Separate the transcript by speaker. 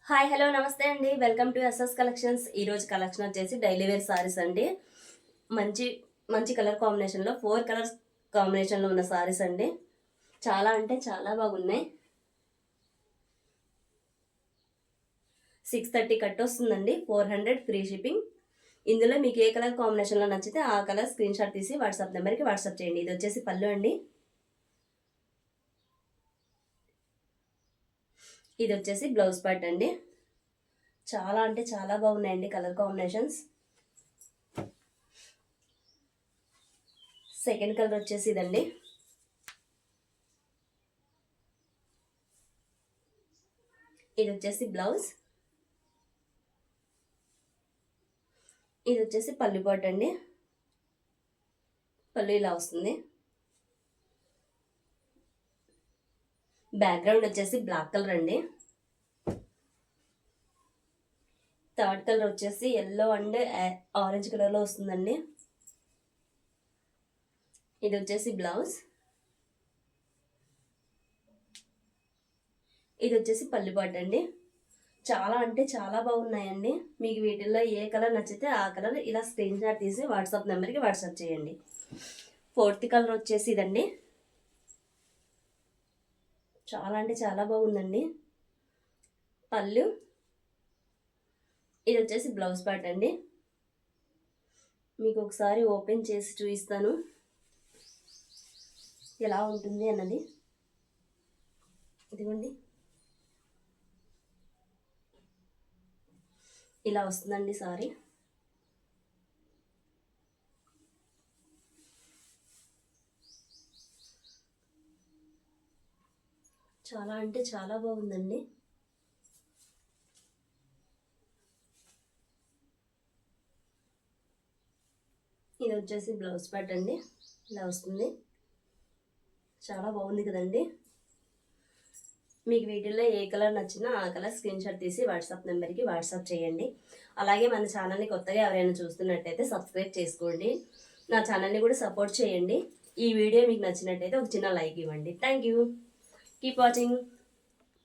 Speaker 1: Hi hello నమస్తే అండి. Welcome to SS collections. ఈరోజు కలెక్షన్ వచ్చేసి డైలీ వేర్ సారీస్ అండి. మంచి మంచి కలర్ కాంబినేషన్లో 4 కలర్స్ కాంబినేషన్లో ఉన్న సారీస్ అండి. చాలా అంటే చాలా బాగున్నాయి. 630 కట్ వస్తుందండి. 400 ఫ్రీ షిప్పింగ్. ఇందులో మీకు ఏ కలర్ కాంబినేషన్లో నచ్చితే ఆ కలర్ స్క్రీన్ షాట్ తీసి వాట్సాప్ నెంబర్కి వాట్సాప్ చేయండి. ఇది వచ్చేసి పళ్ళు అండి. ఇది వచ్చేసి బ్లౌజ్ పార్ట్ అండి. చాలా అంటే చాలా బాగున్నాయండి కలర్ కాంబినేషన్స్. సెకండ్ కలర్ వచ్చేసి ఇదండి. ఇది వచ్చేసి బ్లౌజ్. ఇది వచ్చేసి పళ్ళు పాట్ అండి. పళ్ళు ఇలా వస్తుంది. బ్యాక్గ్రౌండ్ వచ్చేసి బ్లాక్ కలర్ అండి. థర్డ్ కలర్ వచ్చేసి ఎల్లో అండ్ ఆరెంజ్ కలర్లో వస్తుందండి. ఇది వచ్చేసి బ్లౌజ్. ఇది వచ్చేసి పళ్ళు పాట్ అండి. చాలా అంటే చాలా బాగున్నాయండి. మీకు వీటిల్లో ఏ కలర్ నచ్చితే ఆ కలర్ ఇలా స్క్రీన్ షాట్ తీసి వాట్సాప్ నెంబర్కి వాట్సాప్ చేయండి. ఫోర్త్ కలర్ వచ్చేసి ఇదండి. చాలా అంటే చాలా బాగుందండి. పళ్ళు. ఇది వచ్చేసి బ్లౌజ్ పార్ట్ అండి. మీకు ఒకసారి ఓపెన్ చేసి చూపిస్తాను ఎలా ఉంటుంది అన్నది. ఇదిగోండి, ఇలా వస్తుందండి సారీ. చాలా అంటే చాలా బాగుందండి. ఇది వచ్చేసి బ్లౌజ్ పార్ట్ అండి. ఇలా వస్తుంది. చాలా బాగుంది కదండి. మీకు వీటిల్లో ఏ కలర్ నచ్చినా ఆ కలర్ స్క్రీన్ షాట్ తీసి వాట్సాప్ నెంబర్కి వాట్సాప్ చేయండి. అలాగే మన ఛానల్ని కొత్తగా ఎవరైనా చూస్తున్నట్టయితే సబ్స్క్రైబ్ చేసుకోండి. నా ఛానల్ని కూడా సపోర్ట్ చేయండి. ఈ వీడియో మీకు నచ్చినట్టయితే ఒక చిన్న లైక్ ఇవ్వండి. Thank you. Keep watching.